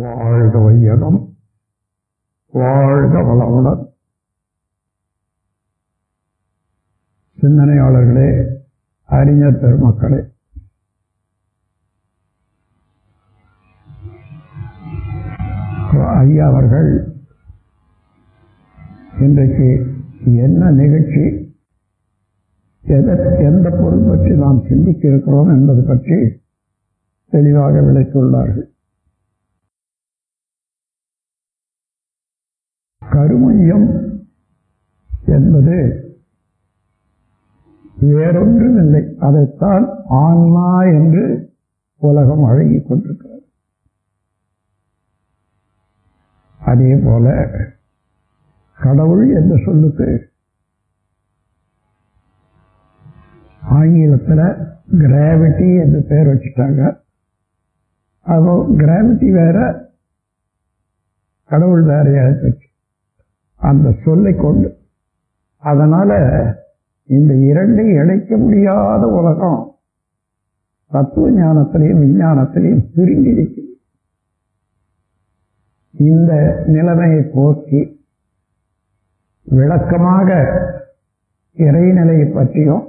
வாழ்க வையகம், வாழ்க வளமுடன். சிந்தனையாளர்களே, அறிஞர் பெருமக்களே, ஐயா அவர்கள் இன்றைக்கு என்ன நிகழ்ச்சி, எந்த பொருள் பற்றி நாம் சிந்திக்க இருக்கிறோம் என்பது பற்றி தெளிவாக விளக்கியுள்ளார்கள். கருமையம் என்பது வேறொன்றும் இல்லை, அதைத்தான் ஆன்மா என்று உலகம் அழகிக் கொண்டிருக்கிறது. அதே போல கடவுள் என்ற சொல்லுக்கு ஆங்கிலத்தில் கிராவிட்டி என்று பெயர் வச்சுட்டாங்க. அப்போ கிராவிட்டி வேற, கடவுள் வேறையாக அந்த சொல்லை கொண்டு, அதனால இந்த இரண்டை இணைக்க முடியாத உலகம் தத்துவ ஞானத்திலையும் விஞ்ஞானத்திலையும் சுருங்கி இருக்கிறது. இந்த நிலைமையை போக்கி விளக்கமாக இறைநிலையை பற்றியும்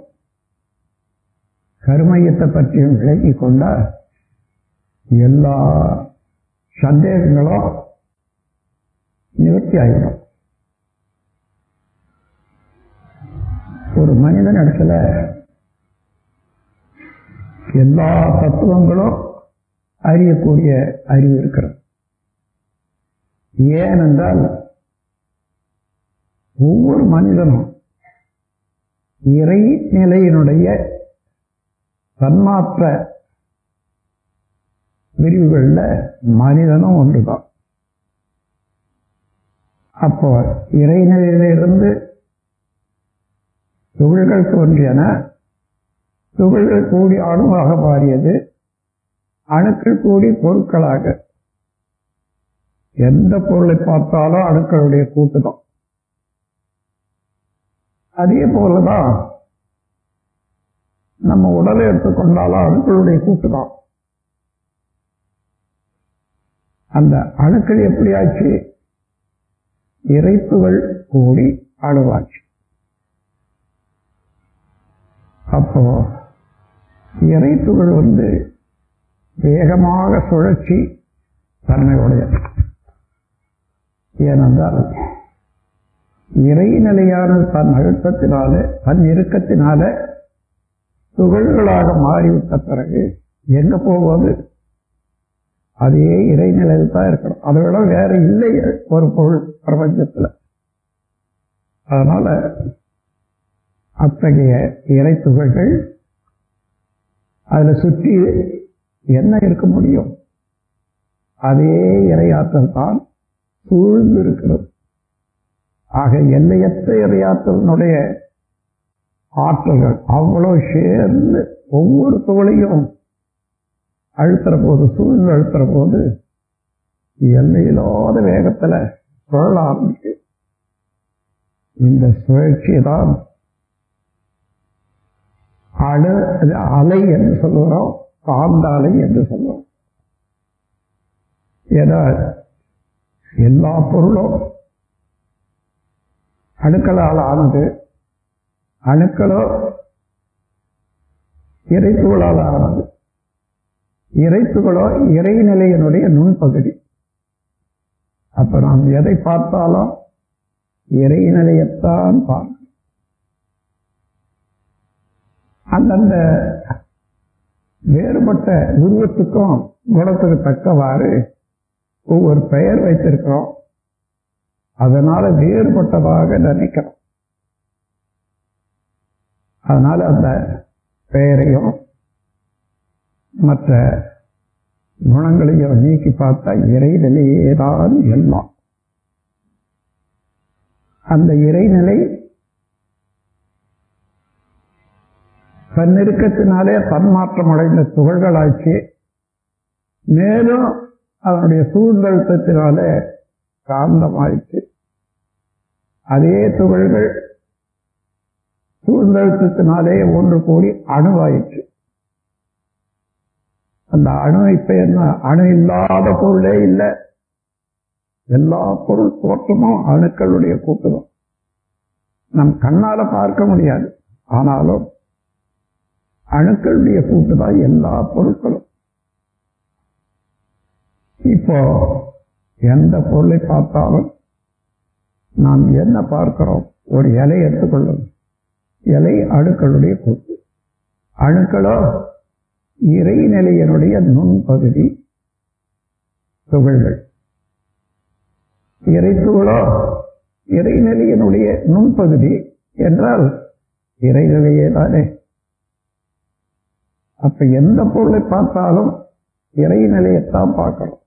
கருமையத்தை பற்றியும் விளக்கி கொண்டால் எல்லா சந்தேகங்களும் நிவர்த்தி ஆகிடும். ஒரு மனிதன் இடத்துல எல்லா தத்துவங்களும் அறியக்கூடிய அறிவு இருக்கிறது. ஏனென்றால் ஒவ்வொரு மனிதனும் இறை நிலையினுடைய தன்மாற்ற விரிவுகளில் மனிதனும் ஒன்றுதான். அப்போ இறைநிலையிலிருந்து துகள்கள் தோன்றியன, துகள்கள் கூடி அணுவாக மாறியது, அணுக்கள் கூடி பொருட்களாக. எந்த பொருளை பார்த்தாலும் அணுக்களுடைய கூட்டுதான். அதே போலதான் நம்ம உடலை எடுத்துக்கொண்டாலும் அணுக்களுடைய கூட்டுதான். அந்த அணுக்கள் எப்படியாச்சு? இறைப்புகள் கூடி அணுவாச்சு. அப்போ இறைப்புகள் வேகமாக சுழற்சி தன்மையுடையது. ஏனென்றால் இறைநிலையான தன் அழுத்தத்தினாலே, தன் இறுக்கத்தினால துகள்களாக மாறிவிட்ட பிறகு எங்க போவது? அதே இறைநிலையில் தான் இருக்கணும். அதை விட வேற இல்லை ஒரு பொருள் பிரபஞ்சத்தில். அதனால அத்தகைய இறை துகள்கள் அதில் சுற்றி என்ன இருக்க முடியும்? அதே இறையாற்றல் தான் சூழ்ந்து இருக்கிறது. ஆக எல்லையற்ற இறையாற்றலினுடைய ஆற்றல்கள் அவ்வளவு சேர்ந்து ஒவ்வொரு துகளையும் அழுத்துற போது, சூழ்ந்து அழுத்துற போது எல்லையில்லாத வேகத்துல சுழல ஆரம்பிக்கு. இந்த சுழற்சி தான் அலை என்று சொல்லுகிறோம், காந்த அலை என்று சொல்லுவோம். ஏன்னா எல்லா பொருளும் அணுக்களால் ஆனது, அணுக்களோ இறைத்துகளால் ஆனது, இறைத்துகளோ இறைநிலையினுடைய நுண்பகுதி. அப்ப நாம் எதை பார்த்தாலும் இறைநிலையத்தான் பார்க்கணும். அந்தந்த வேறுபட்ட உருவத்துக்கும் குணத்துக்கு தக்கவாறு ஒவ்வொரு பெயர் வைத்திருக்கிறோம். அதனால வேறுபட்டதாக நினைக்கிறோம். அதனால அந்த பெயரையும் மற்ற குணங்களையும் நீக்கி பார்த்தா இறைநிலையேதான் எல்லாம். அந்த இறைநிலை தன்னிருக்கத்தினாலே தன்மாற்றம் அடைந்த துகள்களாச்சு. மேலும் அதனுடைய சூழ்நிலத்தினாலே காந்தமாயிற்று. அதே துகள்கள் சூழ்நிலத்தினாலே ஒன்று கூடி அணுவாயிற்று. அந்த அணு இப்ப என்ன, அணு இல்லாத பொருளே இல்லை. எல்லா பொருள் தோற்றமும் அணுக்களுடைய கூட்டுதான். நம் கண்ணால பார்க்க முடியாது, ஆனாலும் அணுக்களுடைய கூட்டுதான் எல்லா பொருட்களும். இப்போ எந்த பொருளை பார்த்தாலும் நாம் என்ன பார்க்கிறோம்? ஒரு இலை எடுத்துக்கொள்ளும், இலை அணுக்களுடைய கூட்டு. அணுக்களோ இறைநிலையினுடைய நுண்பகுதி துகள்கள். இறைத்துகளோ இறைநிலையினுடைய நுண்பகுதி என்றால் இறைநிலையே தானே. அப்ப எந்த பொருளை பார்த்தாலும் இறைநிலையத்தான் பார்க்கிறோம்.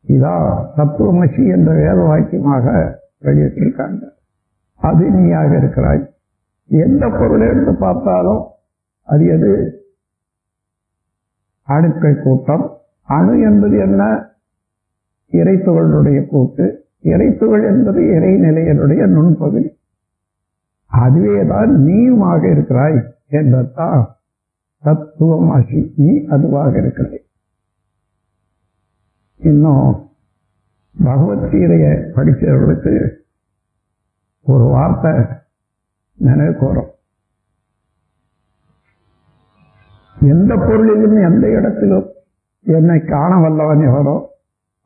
இதா தத்துவமசி என்ற வேத வாக்கியமாக வெளியிட்டிருக்காங்க. அது நீயாக இருக்கிறாய். எந்த பொருளை எடுத்து பார்த்தாலும் அது எது? அணுக்கள் கூட்டம். அணு என்பது என்ன? இறைத்துகளுடைய கூட்டு. இறைத்துகள் என்பது இறைநிலையினுடைய நுண்பகுதி. அதுவேதான் நீயுமாக இருக்கிறாய் என்றதான் தத்துவமாசி. நீ அதுவாக இருக்கிறாய். இன்னும் பகவத்கீதையை படித்தவர்களுக்கு ஒரு வார்த்தை நினைவு கூறும். எந்த பொருளிலும் எந்த இடத்திலும் என்னை காண வல்லவன் எவரோ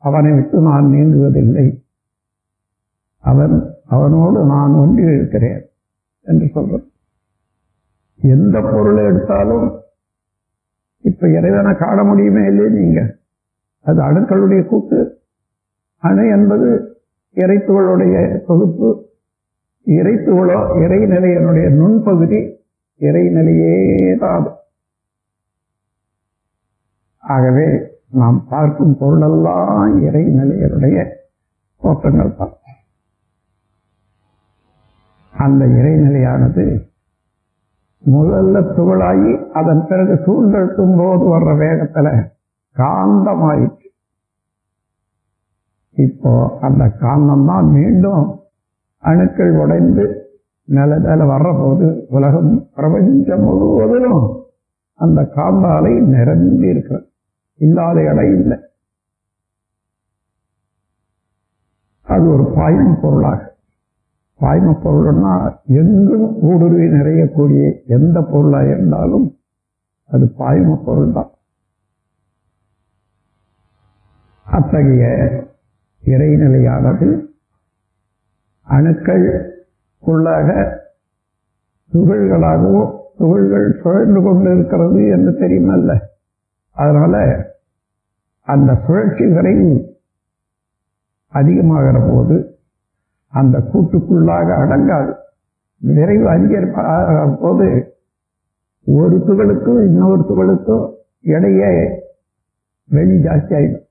அவனை விட்டு நான் நீங்குவதில்லை, அவனோடு நான் ஒன்றி இருக்கிறேன் என்று சொல்றேன். எந்த பொருளை எடுத்தாலும் இப்ப இறைவனை காண முடியுமே இல்லையே நீங்க. அது அணுக்களுடைய கூட்டு. அணு என்பது இறைத்துகளுடைய தொகுப்பு. இறைத்துகளோ இறைநிலையினுடைய நுண்பகுதி. இறைநிலையே தான். ஆகவே நாம் பார்க்கும் பொருளெல்லாம் இறைநிலையினுடைய தோற்றங்கள் தான். அந்த இறைநிலையானது முதல்ல துகளாகி அதன் பிறகு சூழ்ந்தெழுத்தும் போது வர்ற வேகத்துல காந்தமாயிற்று. இப்போ அந்த காந்தம் தான் மீண்டும் அணுக்கள் உடைந்து நில வர்ற போது உலகம் பிரபஞ்சம் முழுவதிலும் அந்த காந்த அலை நிரம்பி இருக்கிறது. இல்லாத இடம் இல்லை. அது ஒரு பாய்ம பொருளாக. பாய்ம பொருள்னா எங்கும் ஊடுருவி நிறையக்கூடிய எந்த பொருளாக இருந்தாலும் அது பாய்ம பொருள் தான். அத்தகைய இறைநிலையானது அணுக்களுக்குள்ளாக துகள்களாகவோ துகள்கள் சுழன்று கொண்டு இருக்கிறது என்று தெரியுமல்ல. அதனால அந்த சுழற்சி விரைவு அதிகமாகிற போது அந்த கூட்டுக்குள்ளாக அடங்காது. விரைவு அதிகரிப்பாகிற போது ஒரு துகளுக்கும் இன்னொரு துகளுக்கும் இடையே வெளி ஜாஸ்தி ஆகிடும்.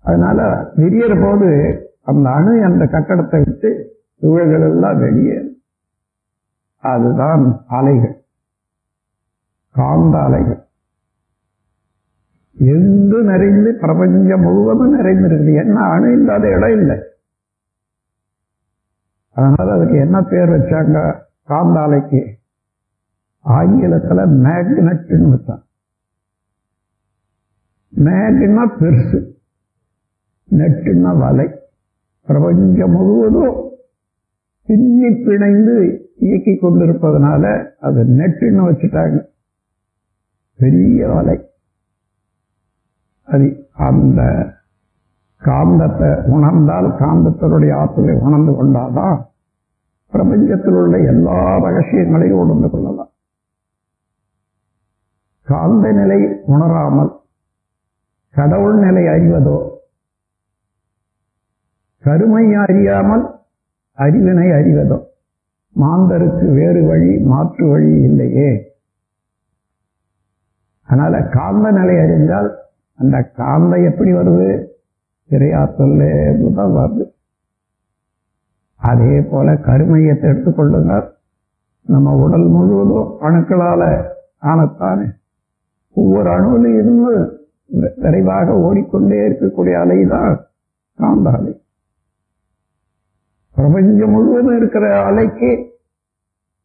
அதனால விரிகிற போது அந்த அணு அந்த கட்டடத்தை விட்டு துகள்கள் எல்லாம் வெளியேறும். அதுதான் அலைகள், காந்த அலைகள். எங்கு நிறைந்து பிரபஞ்சம் முழுவதும் நிறைந்திருக்குது. என்ன அணு இல்லாத இடம் இல்லை. அதனால அதுக்கு என்ன பேர் வச்சாங்க? காந்த அலைக்கு ஆங்கிலத்துல மேக்னெட்னு வச்சாங்க. மேக்னா பெருசு, நெட்டுன்னா வலை. பிரபஞ்சம் முழுவதும் பின்னி பிணைந்து இயக்கி கொண்டிருப்பதனால அது நெட்டுன்னு வச்சுட்டாங்க. பெரிய வலை. அது அந்த காந்தத்தை உணர்ந்தால், காந்தத்தினுடைய ஆற்றலை உணர்ந்து கொண்டாதான் பிரபஞ்சத்தில் உள்ள எல்லா ரகசியங்களையும் உணர்ந்து கொள்ளலாம். காந்த நிலை உணராமல் கடவுள் நிலை அறிவதோ, கருமை அறியாமல் அறிவினை அறிவதோ, மாந்தருக்கு வேறு வழி மாற்று வழி இல்லையே. அதனால காந்த நிலை அறிந்தால் அந்த காந்த எப்படி வருது? இறையாற்றல் தான் வருது. அதே போல கருமையத்தை எடுத்துக்கொள்ளுங்க. நம்ம உடல் முழுவதும் அணுக்களால ஆனத்தானே. ஒவ்வொரு அணுவிலும் இருந்து விரைவாக ஓடிக்கொண்டே இருக்கக்கூடிய அலைதான் காந்த அலை. பிரபஞ்சம் முழுவதும் இருக்கிற அலைக்கு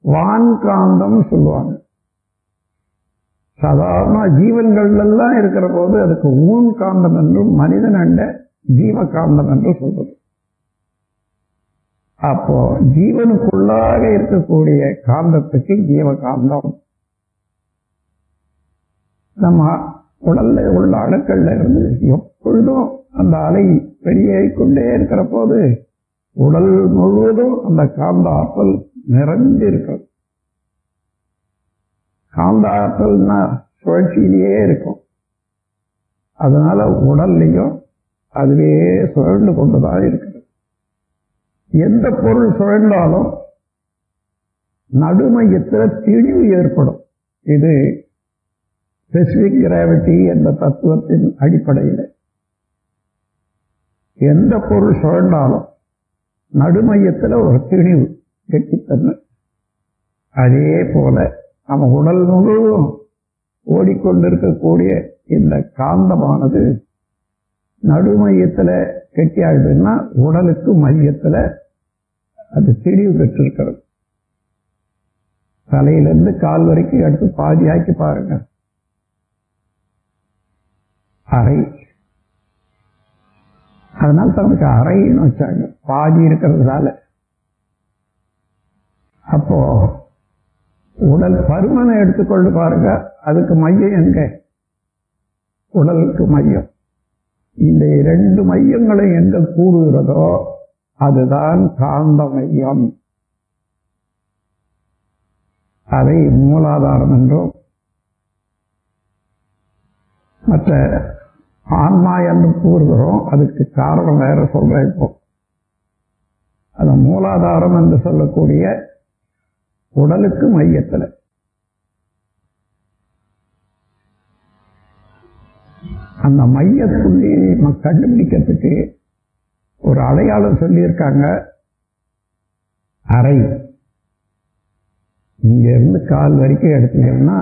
வான்காந்தம் சொல்லுவாங்க. சாதாரண ஜீவன்கள் எல்லாம் இருக்கிற போது அதுக்கு ஊன் காந்தம் என்றும் மனிதன் என்ற ஜீவகாந்தம் என்று சொல்றது. அப்போ ஜீவனுக்குள்ளாக இருக்கக்கூடிய காந்தத்துக்கு ஜீவகாந்தம். நம்ம உடல்ல உள்ள அணுக்கள்ல இருந்து எப்பொழுதும் அந்த அலை வெளியேறிக் கொண்டே இருக்கிற போது உடல் முழுவதும் அந்த காந்த ஆற்றல் நிறைந்து இருக்கிறது. காந்த ஆற்றல்னா சுழற்சியிலேயே இருக்கும். அதனால உடல்லையும் அதுவே சுழண்டு கொண்டுதான் இருக்கிறது. எந்த பொருள் சுழன்றாலும் நடுமையத்தில் திணிவு ஏற்படும். இது ஸ்பெசிபிக் கிராவிட்டி என்ற தத்துவத்தின் அடிப்படையில் எந்த பொருள் சுழன்றாலும் நடுமையத்தில் ஒரு திணிவு கெட்டித்தன்மை. அதே போல நம்ம உடல் முழுவதும் ஓடிக்கொண்டிருக்கக்கூடிய இந்த காந்தமானது நடுமையத்தில் கெட்டியாகுதுன்னா உடலுக்கு மையத்தில் அது திணிவு பெற்றிருக்கிறது. தலையிலிருந்து கால் வரைக்கும் எடுத்து பாதியாக்கி பாருங்க. அறை, அதனால தனக்கு அறைன்னு வச்சாங்க, பாதி இருக்கிறதுனால. அப்போ உடல் பருமனை எடுத்துக்கொண்டு பாருங்க, அதுக்கு மையம் எங்க? உடலுக்கு மையம். இந்த இரண்டு மையங்களை எங்க கூடுகிறதோ அதுதான் காந்த மையம். அதை மூலாதாரம் என்றும் மற்ற ஆன்மா என்று கூறுகிறோம். அதுக்கு காரணம் வேற சொல்றேன். இப்போ அது மூலாதாரம் என்று சொல்லக்கூடிய உடலுக்கு மையத்தில் அந்த மையப்புள்ளி கண்டுபிடிக்கிறதுக்கு ஒரு அடையாளம் சொல்லியிருக்காங்க. அறை. இங்க இருந்து கால் வரைக்கும் எடுத்தீங்கன்னா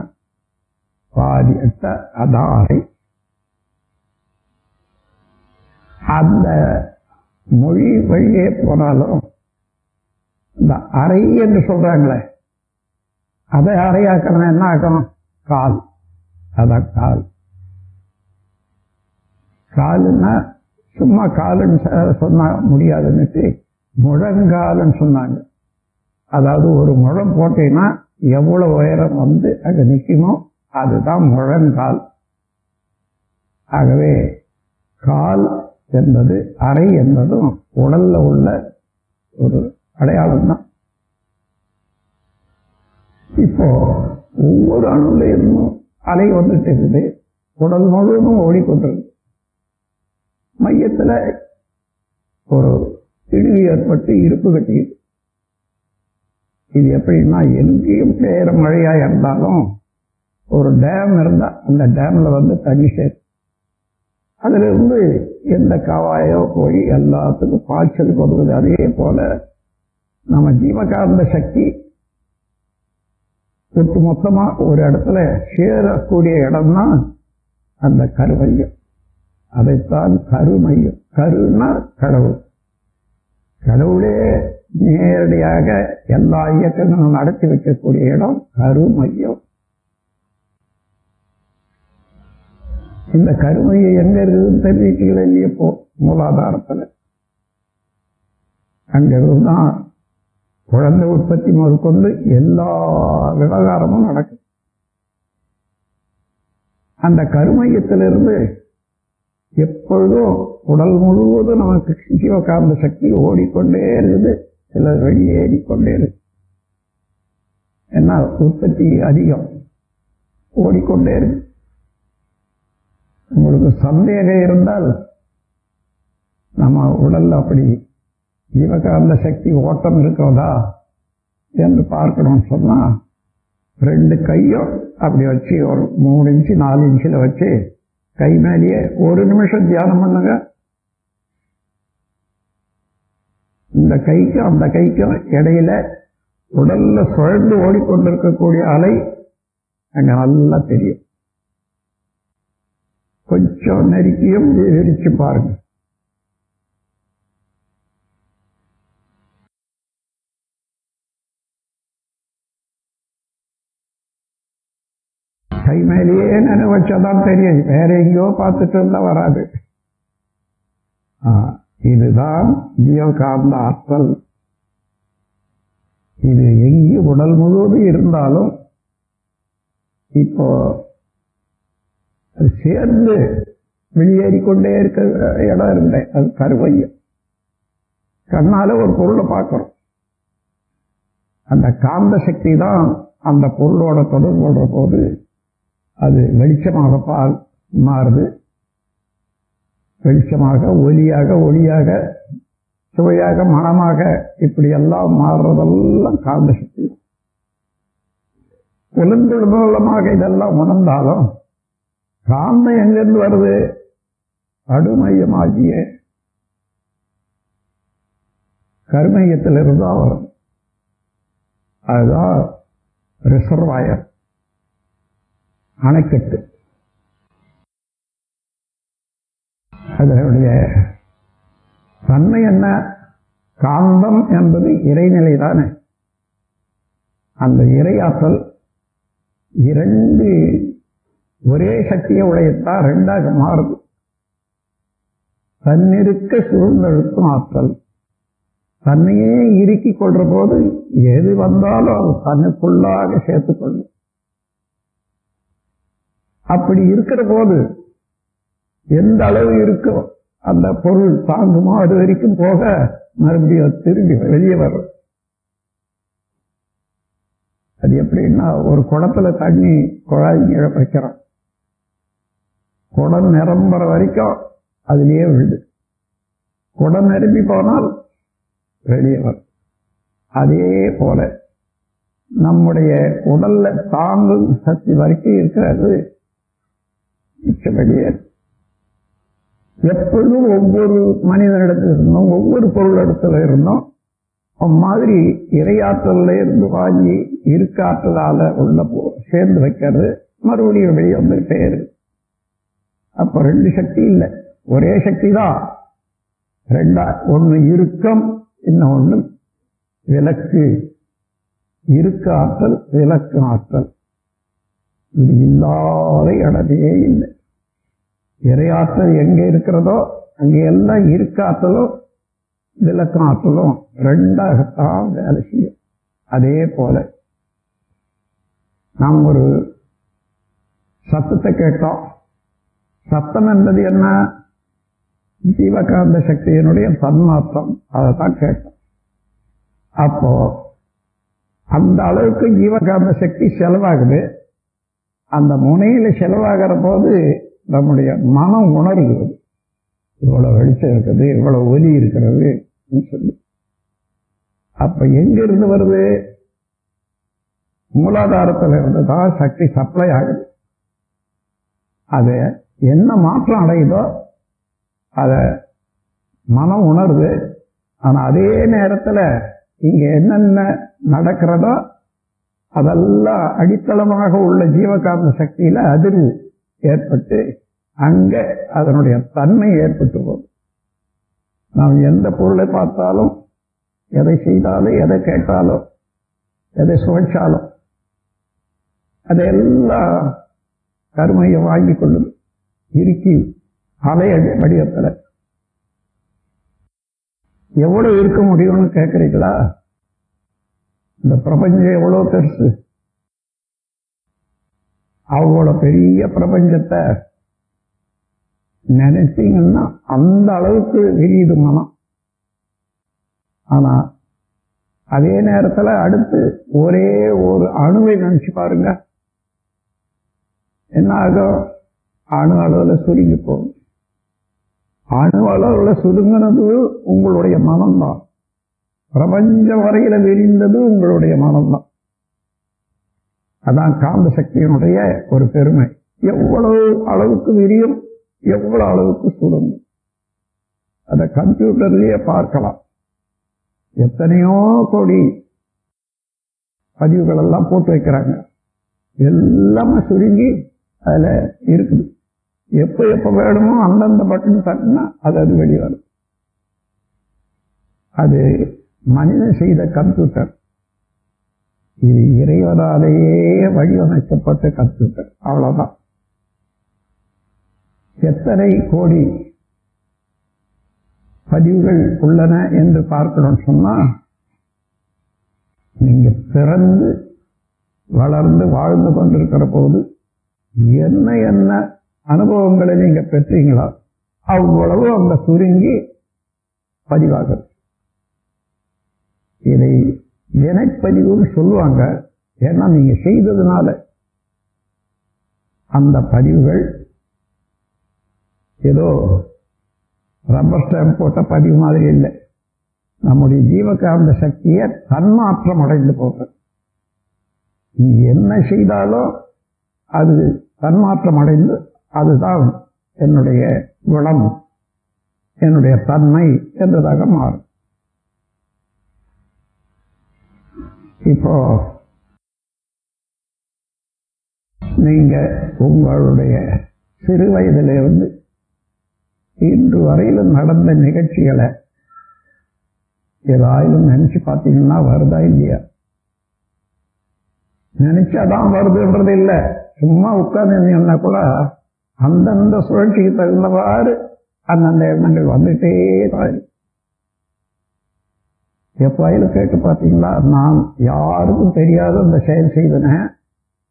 பாதி எட்ட அதான் அறை. அந்த மொழி வழியே போனாலும் இந்த அறை என்று சொல்றாங்களே, அதை அறையாக்கணும். என்ன ஆக்கணும்? கால். அதான் கால். காலுன்னா சும்மா காலுன்னு சொன்னா முடியாதுன்னுட்டு முழங்காலுன்னு சொன்னாங்க. அதாவது ஒரு முழம் போட்டீங்கன்னா எவ்வளவு உயரம் வந்து அங்க நிற்குமோ அதுதான் முழங்கால். ஆகவே கால் என்பது அறை என்பதும் உடல்ல உள்ள ஒரு அடையாளம் தான். இப்போ ஒவ்வொரு அணுலையும் அலை வந்துட்டு இருக்குது. உடல் முழுவதும் ஓடிக்கொண்டிருக்கு. மையத்துல ஒரு திணிவு ஏற்பட்டு இருப்பு கட்டிக்குது. இது எப்படின்னா, எங்கேயும் பெய்கிற மழையா இருந்தாலும் ஒரு டேம் இருந்தா அந்த டேம்ல வந்து தண்ணி சேர்த்து அதுல இருந்து எந்த காவாயோ போய் எல்லாத்துக்கும் பாய்ச்சல் கொடுக்குது. அதே போல நம்ம ஜீவகாந்த சக்தி ஒட்டு மொத்தமா ஒரு இடத்துல சேரக்கூடிய இடம்தான் அந்த கருமையம். அதைத்தான் கருமையம். கருன்னா கடவுள். கடவுளே நேரடியாக எல்லா இயக்கங்களும் நடத்தி வைக்கக்கூடிய இடம் கருமையம். இந்த கருமையை எங்க இருக்குதுன்னு தெரிவிக்கல இல்லையே. போ மூலாதாரத்துல அங்கிருந்துதான் குழந்தை உற்பத்தி முதற்கொண்டு எல்லா விவகாரமும் நடக்கும். அந்த கருமையத்திலிருந்து எப்பொழுதும் உடல் முழுவதும் நமக்கு ஜீவகாந்த சக்தி ஓடிக்கொண்டே இருக்குது. சில வெளியேறிக்கொண்டே இருக்கு. ஏன்னா உற்பத்தி அதிகம், ஓடிக்கொண்டே இருக்கு. உங்களுக்கு சந்தேகம் இருந்தால் நம்ம உடல்ல அப்படி ஜீவகாந்த சக்தி ஓட்டம் இருக்கிறதா என்று பார்க்கணும்னு சொன்னா, 2 கையும் அப்படி வச்சு ஒரு 3 இன்ச்சு 4 இன்ச்சில் வச்சு கை மேலேயே 1 நிமிஷம் தியானம் பண்ணுங்க. இந்த கைக்கும் அந்த கைக்கும் இடையில உடல்ல சுழந்து ஓடிக்கொண்டிருக்கக்கூடிய அலை அங்க நல்லா தெரியும். கொஞ்சம் நெருக்கியும் விரிச்சு பாருங்க. கை மேலேயே நினைவச்சாதான் தெரியும், வேற எங்கேயோ பார்த்துட்டு இருந்தா வராது. இதுதான் ஜீவகாந்த ஆற்றல். இது எங்கே உடல் முழுவதும் இருந்தாலும் இப்போ சேர்ந்து வெளியேறிக்கொண்டே இருக்க இடம் இருந்தேன். அது கருவையம். கண்ணால ஒரு பொருளை பார்க்கிறோம். அந்த காந்த சக்தி தான் அந்த பொருளோட தொடர்பு கொள்ற போது அது வெளிச்சமாக மாறுது. வெளிச்சமாக, ஒலியாக, ஒளியாக, சுவையாக, மனமாக, இப்படி எல்லாம் மாறுறதெல்லாம் காந்த சக்தி. புலன்கொள்ளுமாக இதெல்லாம் உணர்ந்தாலும் காந்தம் எங்கிருந்து வருது? அடுமையமாகிய கருமையத்திலிருந்து வரும். அதுதான் ரிசர்வாயர், அணைக்கட்டு. அதனுடைய தன்மை என்ன? காந்தம் என்பது இறைநிலை தானே. அந்த இறையாற்றல் இரண்டு ஒரே சக்தியை உடையத்தான் ரெண்டாக மாறுது. தன்னிருக்க சூழ்ந்தெழுத்தும் ஆற்றல். தன்னையே இறுக்கிக் கொள்ற போது எது வந்தாலும் அது தன்னுக்குள்ளாக சேர்த்துக் கொள்ளும். அப்படி இருக்கிற போது எந்த அளவு இருக்கும் அந்த பொருள் தாங்குமோ அது வரைக்கும் போக மறுபடியும் திரும்பி வெளியே வரும். அது எப்படின்னா, ஒரு குடத்துல தண்ணி குழாய் வைக்கிறோம். குடம் நிரம்புற வரைக்கும் அதுலயே விழுது. குடம் நிரம்பி போனால் வெளியே வரும். அதே போல நம்முடைய உடல்ல தாங்கும் சக்தி வரைக்கும் இருக்கிறது வெளியே. எப்பொழுதும் ஒவ்வொரு மனிதனிடத்தில் இருந்தோம், ஒவ்வொரு பொருளிடத்துல இருந்தோம். மாதிரி இறையாற்றல இருந்து வாங்கி இருக்காற்றலால உள்ள சேர்ந்து வைக்கிறது, மறுபடியும் வெளியே வந்துகிட்டே இருக்கு. அப்ப ரெண்டு சக்தி இல்லை, ஒரே சக்தி தான். ரெண்டா, ஒண்ணு இறுக்கம், இன்னொன்னு விலக்கு. இருக்க ஆற்றல், விலக்கு ஆற்றல். இது இல்லாத இடமே இல்லை. இறையாற்றல் எங்க இருக்கிறதோ அங்கே எல்லாம் இருக்காற்றலும் விளக்கம் ஆற்றலும் ரெண்டாகத்தான் வேலை செய்யும். அதே போல நாம் ஒரு சத்தத்தை கேட்டோம். சத்தம் என்பது என்ன? ஜீவகாந்த சக்தியினுடைய தன்மாற்றம். அதை தான் கேட்டோம். அப்போ அந்த அளவுக்கு ஜீவகாந்த சக்தி செலவாகுது. அந்த முனையில செலவாகிற போது நம்முடைய மனம் உணர்கிறது, இவ்வளவு வெளிச்சம் இருக்குது, இவ்வளவு ஒலி இருக்கிறது சொல்லி. அப்ப எங்க இருந்து வருது? மூலாதாரத்தில் இருந்து தான் சக்தி சப்ளை ஆகுது. அது என்ன மாற்றம் அடையுதோ அத மனம் உணர்வு. ஆனா அதே நேரத்தில் இங்க என்னென்ன நடக்கிறதோ அதெல்லாம் அடித்தளமாக உள்ள ஜீவகாந்த சக்தியில அதிர்வு ஏற்பட்டு அங்க அதனுடைய தன்மை ஏற்பட்டு போகும். நாம் எந்த பொருளை பார்த்தாலும், எதை செய்தாலும், எதை கேட்டாலும், எதை சுவைச்சாலும் அதையெல்லாம் கருமையை வாங்கி கொள்ளுது, இறுக்கி அலைய வடிவத்தில். எவ்வளவு இருக்க முடியும்னு கேட்கிறீங்களா? இந்த பிரபஞ்சம் எவ்வளவு பெருசு. அவ்வளோ பெரிய பிரபஞ்சத்தை நினைச்சீங்கன்னா அந்த அளவுக்கு விரியுது மனம். ஆனா அதே நேரத்தில் அடுத்து ஒரே ஒரு அணுவை நினைச்சு பாருங்க, என்ன ஆகும்? அணு அளவில் சுருங்கி போகும். அணு அளவில் சுருங்கினது உங்களுடைய மனம்தான். பிரபஞ்சம் வரையில விரிந்தது உங்களுடைய மனம்தான். அதான் காந்த சக்தியினுடைய ஒரு பெருமை. எவ்வளவு அளவுக்கு விரியும், எவ்வளவு அளவுக்கு சுருங்கும், அதை கம்ப்யூட்டர்லயே பார்க்கலாம். எத்தனையோ கோடி பதிவுகள் எல்லாம் போட்டு வைக்கிறாங்க. எல்லாமே சுருங்கி அதுல இருக்குது. எப்ப எப்ப வேணுமோ அந்தந்த பட்டன் தட்டினா அது வெளியே வரும். அது மனிதன் செய்த கம்ப்யூட்டர். இது இறைவனாலேயே வடிவமைக்கப்பட்ட கம்ப்யூட்டர், அவ்வளவுதான். எத்தனை கோடி பதிவுகள் உள்ளன என்று பார்க்கணும்னு சொன்னா, நீங்க பிறந்து வளர்ந்து வாழ்ந்து கொண்டிருக்கிற போது என்ன என்ன அனுபவங்களை நீங்க பெற்றீங்களோ அவ்வளவு அந்த சுருங்கி பதிவாகிறது. இதை வினைப்பதிவுன்னு சொல்லுவாங்க. ஏன்னா நீங்க செய்ததுனால அந்த பதிவுகள் ஏதோ ரப்பர் ஸ்டாம்ப் போட்ட பதிவு மாதிரி இல்லை. நம்முடைய ஜீவகாந்த சக்தியை தன்மாற்றம் அடைந்து போகிறது. நீ என்ன செய்தாலும் அது தன்மாற்றம் அடைந்து அதுதான் என்னுடைய குணம், என்னுடைய தன்மை என்றதாக மாறும். இப்போ நீங்க உங்களுடைய சிறு வயதிலிருந்து இன்று வரையிலும் நடந்த நிகழ்ச்சிகளை ஏதாயிலும் நினைச்சு பார்த்தீங்கன்னா வருதா இல்லையா? நினைச்சாதான் வருதுன்றது இல்லை. சும்மா உட்கார்ந்து கூட அந்தந்த சுழற்சிக்கு தகுந்தவாறு அந்தந்த எண்ணங்கள் வந்துட்டே தான். எப்போயிலும் கேட்டு பார்த்தீங்களா, நான் யாருக்கும் தெரியாத அந்த செயல் செய்தேன்,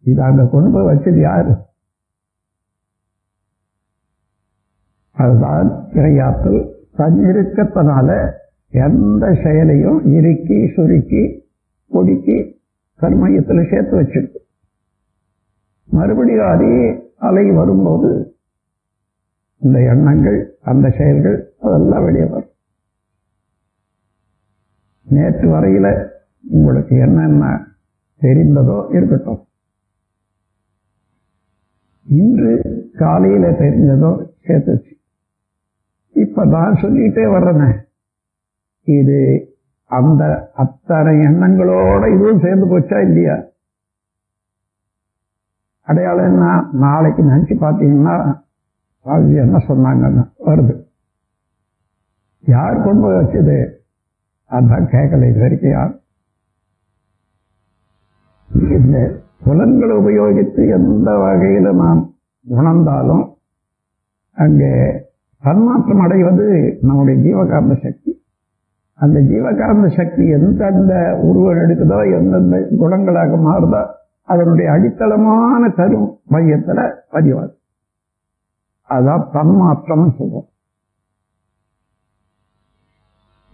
இது அங்க கொண்டு போய் வச்சது யாரு? அதுதான் இறையாற்றல். தன்னிருக்கத்தினால எந்த செயலையும் இறுக்கி சுருக்கி பொடுக்கி கர்மயத்தில் சேர்த்து வச்சிருக்கு. மறுபடியும் அதே அலை வரும்போது இந்த எண்ணங்கள் அந்த செயல்கள் அதெல்லாம் வெளியே வரும். நேற்று வரையில உங்களுக்கு என்னென்ன தெரிந்ததோ இருக்கட்டும், இன்று காலையில தெரிஞ்சதோ சேர்த்துச்சு. இப்ப நான் சொல்லிட்டே வர்றேன், இது அந்த அத்தனை எண்ணங்களோட இதுவும் சேர்ந்து போச்சா இல்லையா? அடையாளம் என்ன? நாளைக்கு நினைச்சு பார்த்தீங்கன்னா அது என்ன சொன்னாங்கன்னு வருது. யார் கொண்டு போய் வச்சது? அதான் கேட்கல இது வரைக்கும் யார். இந்த புலன்களை உபயோகித்து எந்த வகையில நாம் உணர்ந்தாலும் அங்கே தன்மாற்றம் அடைவது நம்முடைய ஜீவகாந்த சக்தி. அந்த ஜீவகாந்த சக்தி எந்தெந்த உருவம் எடுக்குதோ, எந்தெந்த குணங்களாக மாறுதோ, அதனுடைய அடித்தளமான கரும் மையத்துல பதிவாது. அதான் தன்மாற்றம் சொல்றோம்.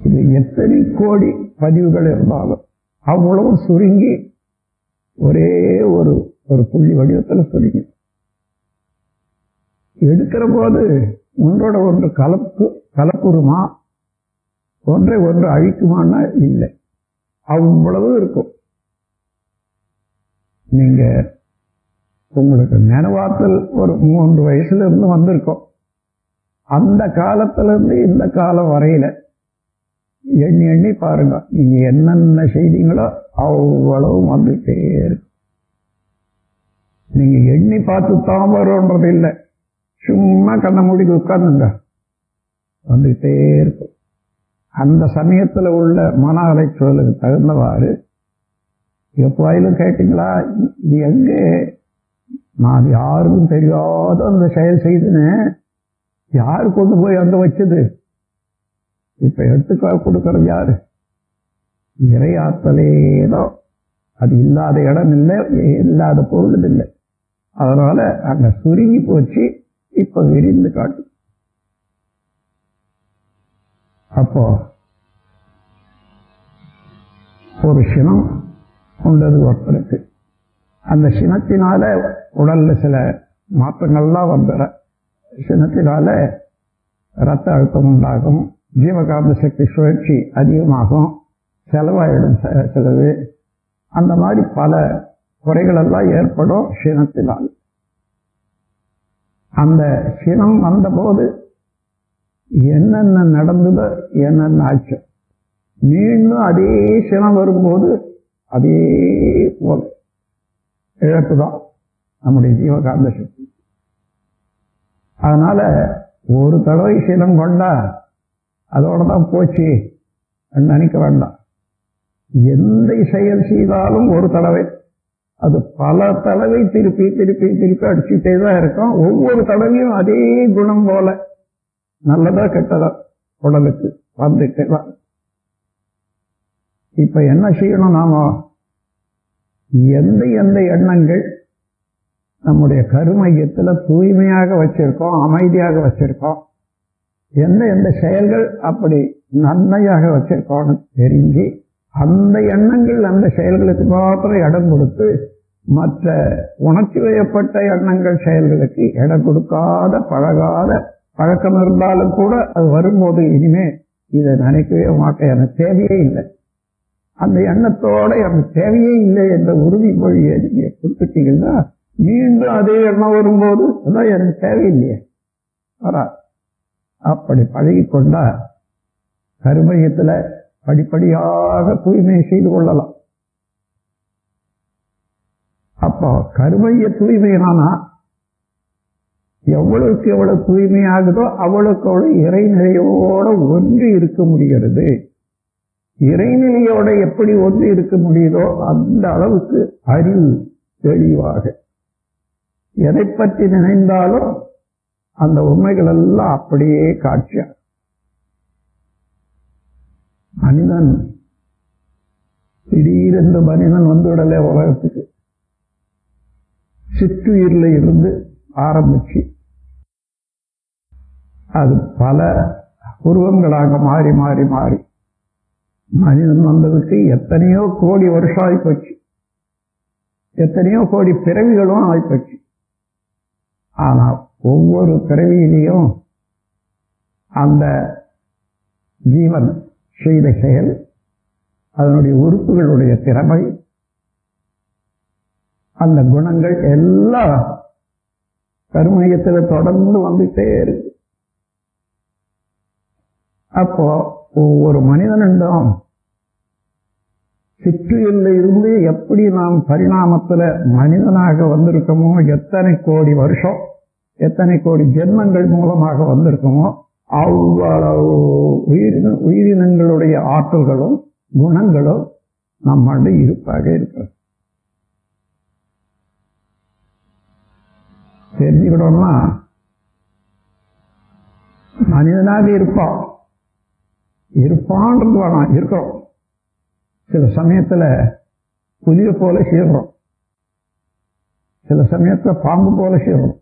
இது எத்தனை கோடி பதிவுகள் இருந்தாலும் அவ்வளவு சுருங்கி ஒரே ஒரு புள்ளி வடிவத்தில் சுருங்கி எடுக்கிற போது ஒன்றோட ஒன்று கலப்புருமா, ஒன்றை ஒன்று அழிக்குமானா இல்லை, அவ்வளவு இருக்கும். நீங்க உங்களுக்கு நினைவாற்றல் ஒரு 3 வயசுல இருந்து வந்திருக்கோம். அந்த காலத்திலிருந்து இந்த காலம் வரையில எண்ணி எண்ணி பாருங்க, நீங்க என்னென்ன செய்தீங்களோ அவ்வளவு வந்துட்டே இருக்கும். நீங்க எண்ணி பார்த்து தான் வரும்ன்றது இல்லை, சும்மா கண்ண மூடி உட்கார்ந்துங்க, வந்துட்டே இருக்கும். அந்த சமயத்துல உள்ள மன அலைச்சலுக்கு தகுந்தவாறு எப்போயிலும் கேட்டீங்களா, இது எங்கே நான் யாருக்கும் தெரியாத அந்த செயல் செய்தேன், யாரு கொண்டு போய் அங்க வச்சது? இப்ப எடுத்துக்கா கொடுக்கறது யாரு? இறையாற்றலேதான். அது இல்லாத இடம் இல்லை, இல்லாத பொருள் இல்லை. அதனால அங்க சுருங்கி போச்சு, இப்ப விரிந்து காட்டு. அப்போ ஒரு சினம் கொண்டது ஒருத்தருக்கு, அந்த சினத்தினால உடல்ல சில மாற்றங்கள்லாம் வந்துட, சினத்தினால இரத்த அழுத்தம் உண்டாகும், ஜீவகாந்த சக்தி சுழற்சி அதிகமாகும், செலவாயிடும் செலவு, அந்த மாதிரி பல குறைகள் எல்லாம் ஏற்படும் சினத்தினால். அந்த சினம் வந்த போது என்னென்ன நடந்ததோ என்னென்ன ஆச்சு, மீண்டும் அதே சினம் வரும்போது அதே போல இழப்புதான் நம்முடைய ஜீவகாந்த சக்தி. அதனால ஒரு தடவை சினம் கொண்டா அதோட தான் போச்சு நினைக்க வேண்டாம். எந்த செயல் செய்தாலும் ஒரு தடவை அது பல தடவை திருப்பி திருப்பி திருப்பி அடிச்சுட்டே தான் இருக்கும். ஒவ்வொரு தடவையும் அதே குணம் போல நல்லதா கெட்டதா உடலுக்கு வந்துட்டே தான். இப்ப என்ன செய்யணும்? நாம எந்த எந்த எண்ணங்கள் நம்முடைய கருமையத்துல தூய்மையாக வச்சிருக்கோம், அமைதியாக வச்சிருக்கோம், எந்த எந்த செயல்கள் அப்படி நன்மையாக வச்சிருக்கோம்னு தெரிஞ்சு அந்த எண்ணங்கள் அந்த செயல்களுக்கு மாத்திரம் இடம் கொடுத்து மற்ற உணர்ச்சி வயப்பட்ட எண்ணங்கள் செயல்களுக்கு இடம் கொடுக்காத பழகாத பழக்கம் இருந்தாலும் கூட அது வரும்போது இனிமே இதை நினைக்கவே மாட்டேன், எனக்கு தேவையே இல்லை, அந்த எண்ணத்தோட எனக்கு தேவையே இல்லை என்ற உறுதிமொழியை நீங்க கொடுத்துட்டீங்கன்னா மீண்டும் அதே எண்ணம் வரும்போது அதான் எனக்கு தேவையில்லையே வரா. அப்படி பழகிக்கொண்டா கருமையத்துல படிப்படியாக தூய்மை செய்து கொள்ளலாம். அப்போ கருமைய தூய்மையானா எவ்வளவுக்கு எவ்வளவு தூய்மையாகுதோ அவ்வளவுக்கு அவ்வளவு இறைநிலையோட ஒன்று இருக்க முடிகிறது. இறைநிலையோட எப்படி ஒன்று இருக்க முடியுதோ அந்த அளவுக்கு அறிவு தெளிவாக எதை பற்றி நினைந்தாலும் அந்த உண்மைகள் எல்லாம் அப்படியே காட்சியா. மனிதன் திடீரென்று மனிதன் வந்துவிடல உலகத்துக்கு. சிற்றுயிரில் இருந்து ஆரம்பிச்சு அது பல உருவங்களாக மாறி மாறி மாறி மனிதன் வந்ததுக்கு எத்தனையோ கோடி வருஷம் ஆகிப்போச்சு, எத்தனையோ கோடி பிறவிகளும் ஆகிப்போச்சு. ஆனா ஒவ்வொரு பிறவியிலையும் அந்த ஜீவன் செய்த செயல், அதனுடைய உறுப்புகளுடைய திறமை, அந்த குணங்கள் எல்லாம் கருமையத்தில் தொடர்ந்து வந்துட்டே இருக்கு. அப்போ ஒவ்வொரு மனிதனிடம் சிற்றுயிரில் இருந்து எப்படி நாம் பரிணாமத்துல மனிதனாக வந்திருக்கோமோ, எத்தனை கோடி வருஷம் எத்தனை கோடி ஜென்மங்கள் மூலமாக வந்திருக்கோமோ அவ்வளவு உயிரினங்களுடைய ஆற்றல்களும் குணங்களும் நம்மளோட இருப்பாக இருக்கிறது. தெரிஞ்சுக்கிட்டோம்னா மனிதனாக இருப்பான்றது வேணாம், இருக்கிறோம். சில சமயத்துல புலிய போல செய்யறோம், சில சமயத்துல பாம்பு போல செய்யறோம்,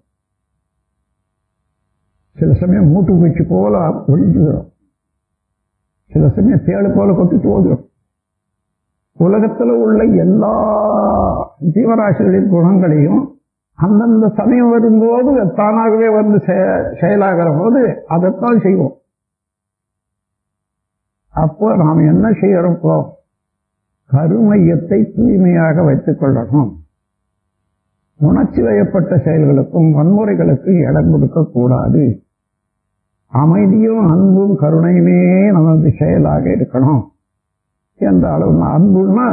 சில சமயம் மூட்டு பூச்சி போல ஒழிஞ்சுக்கிறோம், சில சமயம் தேடு போல கொட்டிட்டு ஓடுகிறோம். உலகத்துல உள்ள எல்லா ஜீவராசிகளின் குணங்களையும் அந்தந்த சமயம் வரும்போது தானாகவே வந்து செயலாகிற போது அதைத்தான் செய்வோம். அப்போ நாம் என்ன செய்யறோம்? கருமையத்தை தூய்மையாக வைத்துக் கொள்ளணும். உணர்ச்சி வயப்பட்ட செயல்களுக்கும் வன்முறைகளுக்கும் இடம் கொடுக்க கூடாது. அமைதியும் அன்பும் கருணையுமே நமது செயலாக இருக்கணும் என்ற அளவு. அன்புன்னா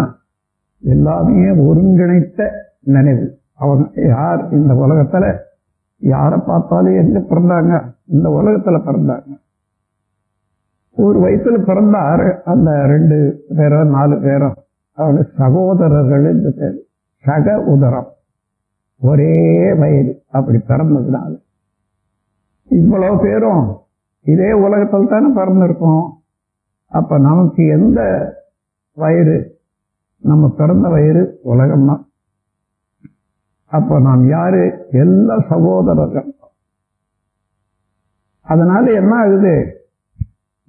எல்லாமே ஒருங்கிணைத்த நினைவு. அவங்க யார் இந்த உலகத்துல யாரை பார்த்தாலும் எங்க பிறந்தாங்க? இந்த உலகத்துல பிறந்தாங்க. ஒரு வயசுல பிறந்தாரு அந்த 2 பேரோ 4 பேரோ அவங்க சகோதரர்கள் என்று பேர். சக உதரம், ஒரே வயது. அப்படி பிறந்ததுனால இவ்வளவு பேரும் இதே உலகத்தில் தானே பிறந்திருக்கோம். அப்ப நமக்கு எந்த வயிறு? நம்ம பிறந்த வயிறு உலகம்தான். அப்ப நாம் யாரு? எல்லா சகோதரர்கள். அதனால என்ன ஆகுது?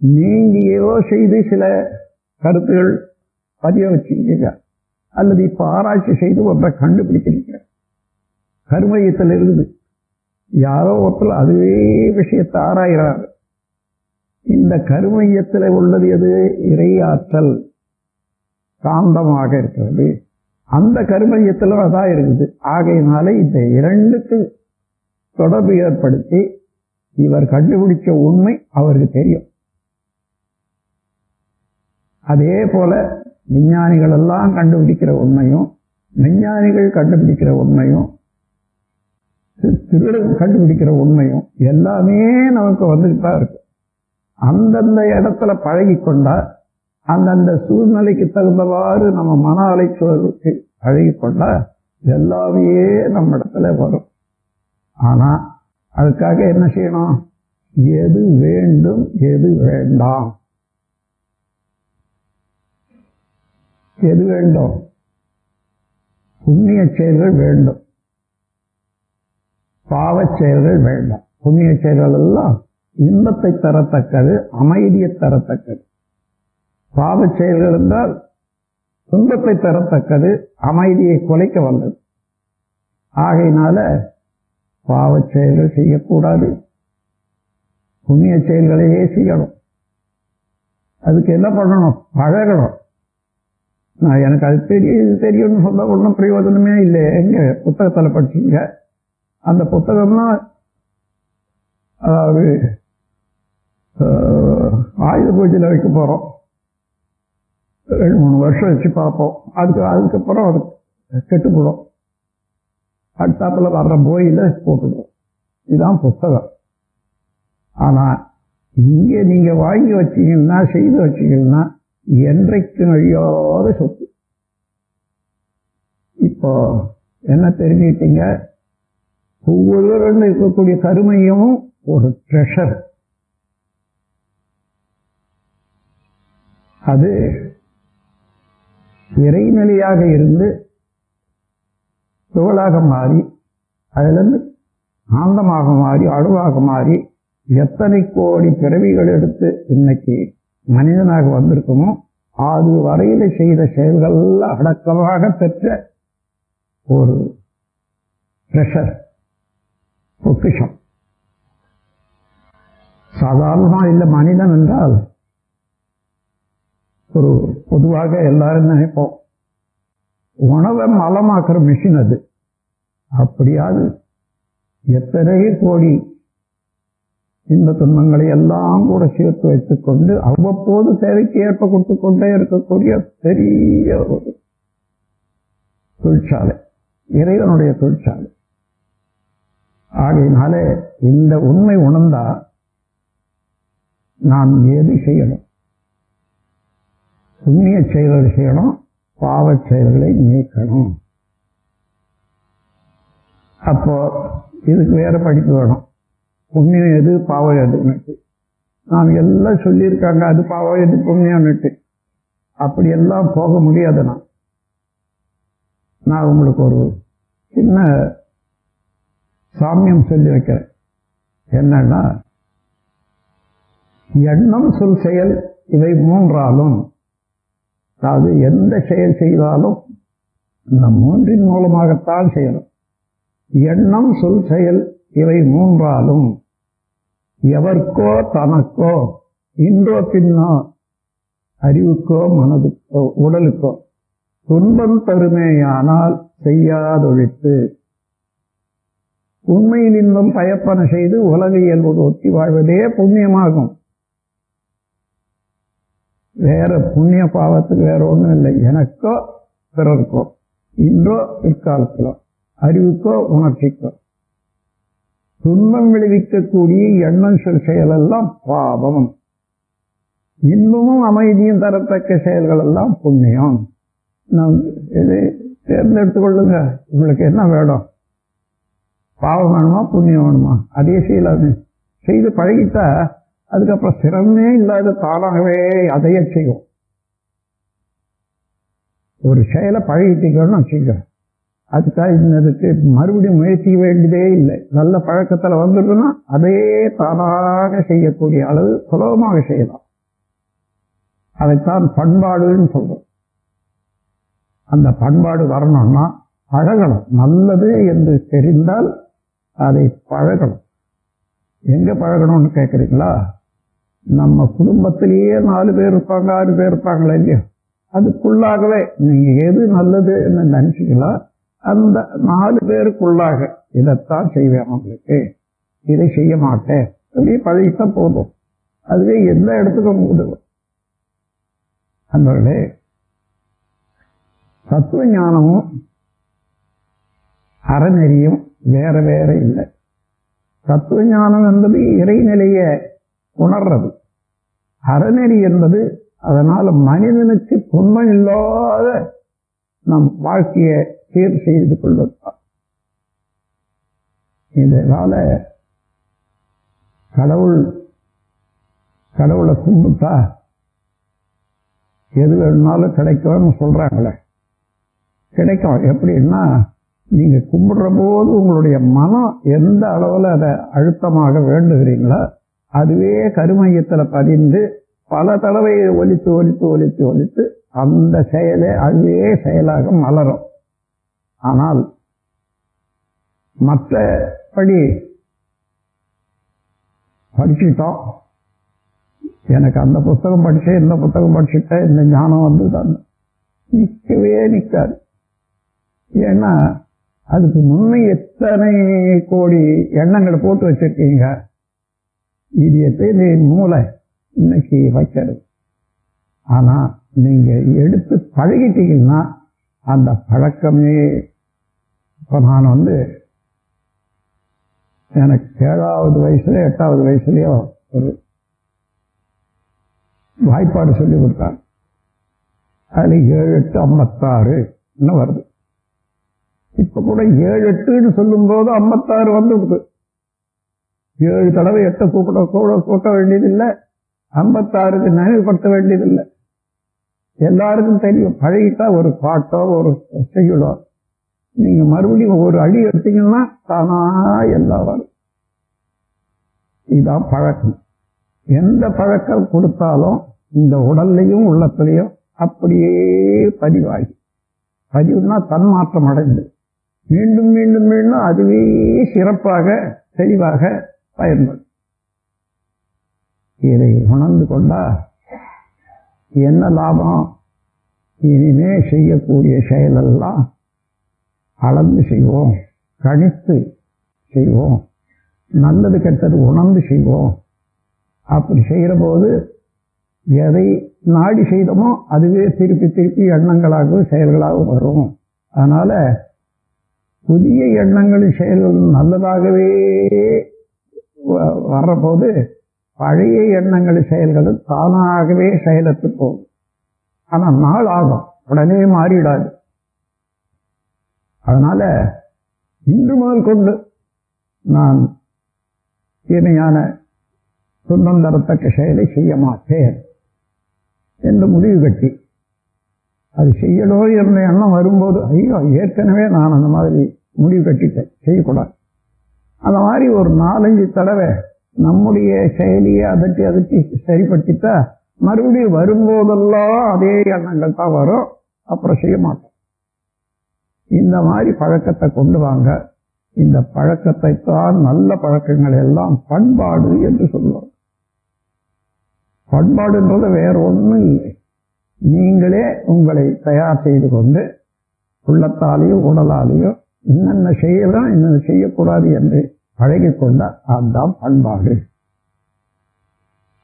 நீங்கியோ செய்து சில கருத்துகள் பதிய வச்சுக்கிறீங்க, அல்லது இப்ப ஆராய்ச்சி செய்து ஒன்றை கண்டுபிடிக்கிறீங்க. கருமையத்தில் இருக்குது யாரோ ஒருத்தர் அதுவே விஷயத்தை ஆராய்கிறார். இந்த கருமையத்தில் உள்ளது எது? இறையாற்றல் காந்தமாக இருக்கிறது. அந்த கருமையத்தில் அதான் இருக்குது. ஆகையினால இந்த 2க்கு தொடர்பு ஏற்படுத்தி இவர் கண்டுபிடிச்ச உண்மை அவருக்கு தெரியும். அதே போல விஞ்ஞானிகள் எல்லாம் கண்டுபிடிக்கிற உண்மையும், விஞ்ஞானிகள் கண்டுபிடிக்கிற உண்மையும், திருடன் கண்டுபிடிக்கிற உண்மையும் எல்லாமே நமக்கு வந்துட்டு தான் இருக்கு. அந்தந்த இடத்துல பழகி கொண்டா அந்தந்த சூழ்நிலைக்கு தகுந்தவாறு நம்ம மன அலைச்சலுக்கு அழகிக்கொண்டா எல்லாமே நம்ம இடத்துல வரும். ஆனா அதுக்காக என்ன செய்யணும்? எது வேண்டும் எது வேண்டாம், எது வேண்டும்? புண்ணிய செயல்கள் வேண்டும், பாவச் செயல்கள் வேண்டாம். புண்ணிய செயல்கள் எல்லாம் இன்பத்தை தரத்தக்கது, அமைதியை தரத்தக்கது. பாவச் செயல்கள் என்றால் துன்பத்தை தரத்தக்கது, அமைதியை குலைக்க வல்லது. ஆகையினால பாவச் செயல்கள் செய்யக்கூடாது, புண்ணிய செயல்களையே செய்யணும். அதுக்கு என்ன பண்ணணும்? பழகணும். நான் எனக்கு அது தெரியும்னு சொல்ல ஒன்றும் பிரயோஜனமே இல்லை. எங்க புத்தகத்தில் படிச்சீங்க? அந்த புத்தகம்லாம் அதாவது ஆயுத பூஜையில் வைக்க போகிறோம், 2-3 வருஷம் வச்சு பார்ப்போம். அதுக்கப்புறம் அது கெட்டுப்படும். அடுத்தாப்பில் வர்ற போயில போட்டுடும். இதுதான் புத்தகம். ஆனால் இங்கே நீங்கள் வாங்கி வச்சீங்கன்னா, செய்து வச்சீங்கன்னா என்றைக்கு அழியாத சொத்து. இப்போ என்ன தெரிஞ்சுக்கிட்டீங்க? ஒவ்வொருவரும் இருக்கக்கூடிய கருமையும் ஒரு ட்ரெஷர். அது இறைநிலையாக இருந்து துகளாக மாறி, அதிலிருந்து ஆந்தமாக மாறி, அணுவாக மாறி, எத்தனை கோடி பிறவிகள் எடுத்து இன்னைக்கு மனிதனாக வந்திருக்குமோ அது வரையில செய்த செயல்கள் அடக்கமாக பெற்ற ஒரு ட்ரெஷர், பொக்கிஷம். சாதாரணமா இல்லை. மனிதன் என்றால் ஒரு பொதுவாக எல்லாரும் நினைப்போம், உணவை மலமாக்குற மிஷின் அது. அப்படியாது எத்தனை கோடி இந்த துன்பங்களை எல்லாம் கூட சேர்த்து வைத்துக் கொண்டு அவ்வப்போது தேவைக்கு ஏற்ப கொடுத்து கொண்டே இருக்கக்கூடிய பெரிய ஒரு தொழிற்சாலை, இறைவனுடைய தொழிற்சாலை. ஆகையினாலே இந்த உண்மை உணர்ந்தா நாம் எது செய்யணும்? புண்ணிய செயல்களை செய்யணும், பாவச் செயல்களை நீக்கணும். அப்போ இதுக்கு வேற படிப்பு வேணும். புண்ணியம் எது, பாவம் எதுன்னுட்டு நாம் எல்லாம் சொல்லியிருக்காங்க. அது பாவம், எது புண்ணியம்னுட்டு. அப்படியெல்லாம் போக முடியாது. நான் உங்களுக்கு ஒரு சின்ன சாமியம் சொல்லி வைக்கிறேன். என்னன்னா, எண்ணம், சொல், செயல் இவை மூன்றாலும், அதாவது எந்த செயல் செய்தாலும் இந்த மூன்றின் மூலமாகத்தான் செய்யணும். எண்ணம், சொல், செயல் இவை மூன்றாலும் எவர்க்கோ தனக்கோ, இன்றோ பின்னோ, அறிவுக்கோ மனதுக்கோ உடலுக்கோ துன்பம் தருமேயானால் செய்யாதொழித்து உண்மையில் இன்பம் பயப்பன செய்து உலக இயல்போடு ஒத்தி வாழ்வதே புண்ணியமாகும். வேற புண்ணிய பாவத்துக்கு வேற ஒன்றும் இல்லை. எனக்கோ பிறருக்கோ, இன்றோ பிற்காலத்திலோ, அறிவுக்கோ உணர்ச்சிக்கோ துன்பம் விளைவிக்கக்கூடிய எண்ணம், சொல், செயல் எல்லாம் பாவம். இன்பமும் அமைதியும் தரத்தக்க செயல்கள் எல்லாம் புண்ணியம். நான் இதை தேர்ந்தெடுத்துக் கொள்ளுங்க. உங்களுக்கு என்ன வேணும்? பாவம் வேணுமா, புண்ணியம் வேணுமா? அதே செய்யலாமே. செய்து பழகிட்டா அதுக்கப்புறம் சிரமமே இல்லாத தானாகவே அதைய செய்யும். ஒரு செயலை பழகிட்டீங்கன்னு வச்சுக்க, அதுக்காக இன்னதுக்கு மறுபடியும் முயற்சிக்க வேண்டியதே இல்லை. நல்ல பழக்கத்தில் வந்துடுதுன்னா அதே தானாக செய்யக்கூடிய அளவு சுலபமாக செய்யலாம். அதைத்தான் பண்பாடுன்னு சொல்றோம். அந்த பண்பாடு வரணும்னா பழகணும். நல்லது என்று தெரிந்தால் அதை பழகணும். எங்க பழகணும்னு கேட்குறீங்களா? நம்ம குடும்பத்திலேயே 4 பேர் இருப்பாங்க, 6 பேர் இருப்பாங்களா இல்லையா? அதுக்குள்ளாகவே நீங்க எது நல்லது என்று நினைச்சீங்களா, அந்த 4 பேருக்குள்ளாக இதைத்தான் செய்வேன், உங்களுக்கு இதை செய்ய மாட்டேன் அப்படியே பழகிட்டா போதும். அதுவே எந்த இடத்துக்கும் உதவும். அன்பர்களே, தத்துவ ஞானமும் அறநெறியும் வேற வேற இல்லை. தத்துவ ஞானம் என்பது இறைநிலையை உணர்றது. அறநெறி என்பது அதனால மனிதனுக்கு துன்பம் இல்லாத நம் வாழ்க்கையை சீர் செய்து கொள்வதுதான். இதனால கடவுளை கும்பிட்டா எது வேணும்னாலும் கிடைக்கும்னு சொல்றாங்களே, கிடைக்கும். எப்படின்னா, நீங்க கும்பிடுற போது உங்களுடைய மனம் எந்த அளவில் அதை அழுத்தமாக வேண்டுகிறீங்களோ அதுவே கருமையத்தில் பதிந்து பல தடவை ஒலித்து ஒலித்து ஒலித்து ஒலித்து அந்த செயலே அதுவே செயலாக மலரும். ஆனால் மற்றபடி படிச்சுட்டோம், எனக்கு அந்த புத்தகம் படிச்சேன், இந்த புத்தகம் படிச்சுட்டேன், இந்த ஞானம் வந்து தான் நிற்கவே நிற்காது. ஏன்னா அதுக்கு முன்னே எத்தனை கோடி எண்ணங்களை போட்டு வச்சிருக்கீங்க. இது எத்தனை மூளை இன்னைக்கு வைக்கிறது. ஆனா நீங்க எடுத்து பழகிட்டீங்கன்னா அந்த பழக்கமே. இப்ப நான் எனக்கு 7வது வயசுல 8வது வயசுலயோ ஒரு வாய்ப்பாடு சொல்லி கொடுத்தாங்க. அதுல 7 8 56 வருது. இப்ப கூட 7 8 சொல்லும் போது 56 வந்துடுது. 7 தடவை 8 கூட்ட வேண்டியதில்லை, 56க்கு நினைவுபடுத்த வேண்டியதில்லை. எல்லாருக்கும் தெரியும். பழகிட்டா ஒரு பாட்டோ ஒரு செய்யுளோ நீங்க மறுபடியும் ஒரு அடி எடுத்தீங்கன்னா தானா எல்லாம் வரும். இதுதான் பழக்கம். எந்த பழக்கம் கொடுத்தாலும் இந்த உடல்லையும் உள்ளத்திலையும் அப்படியே பதிவுனா தன்மாற்றம் அடைந்து மீண்டும் மீண்டும் மீண்டும் அதுவே சிறப்பாக தெளிவாக பயன்படும். இதை உணர்ந்து கொண்டா என்ன லாபம்? இனிமே செய்யக்கூடிய செயலெல்லாம் அளந்து செய்வோம், கணித்து செய்வோம், நல்லது கெட்டது உணர்ந்து செய்வோம். அப்படி செய்கிற போது எதை நாடி செய்தோமோ அதுவே திருப்பி திருப்பி எண்ணங்களாகவும் செயல்களாகவும் வரும். அதனால புதிய எண்ணங்களும் செயல்களும் நல்லதாகவே வர்றபோது பழைய எண்ணங்களும் செயல்களும் தானாகவே செயலத்து போகும். ஆனால் நாள் ஆகும், உடனே மாறிடாது. அதனால இன்று முதல் கொண்டு நான் தீமையான துன்பம் தரத்தக்க செயலை செய்ய மாட்டேன் என்று முடிவு கட்டி அது செய்யணும் என்ற எண்ணம் வரும்போது, ஐயோ ஏற்கனவே நான் அந்த மாதிரி முடிவு கட்டிட்டேன், செய்யக்கூடாது. அந்த மாதிரி ஒரு 4-5 தடவை நம்முடைய செயலியை அதட்டி சரிப்படுத்திட்டா மறுபடியும் வரும்போதெல்லாம் அதே எண்ணங்கள் தான் வரும், அப்புறம் செய்ய மாட்டோம். இந்த மாதிரி பழக்கத்தை கொண்டு வாங்க. இந்த பழக்கத்தை தான் நல்ல பழக்கங்கள் எல்லாம் பண்பாடு என்று சொல்லுவோம். பண்பாடுன்றது வேற ஒன்றும் இல்லை. நீங்களே உங்களை தயார் செய்து கொண்டு உள்ளத்தாலேயோ உடலாலேயோ என்னென்ன செய்யலாம் என்னென்ன செய்யக்கூடாது என்று பழகிக்கொண்ட அதுதான் பண்பாடு.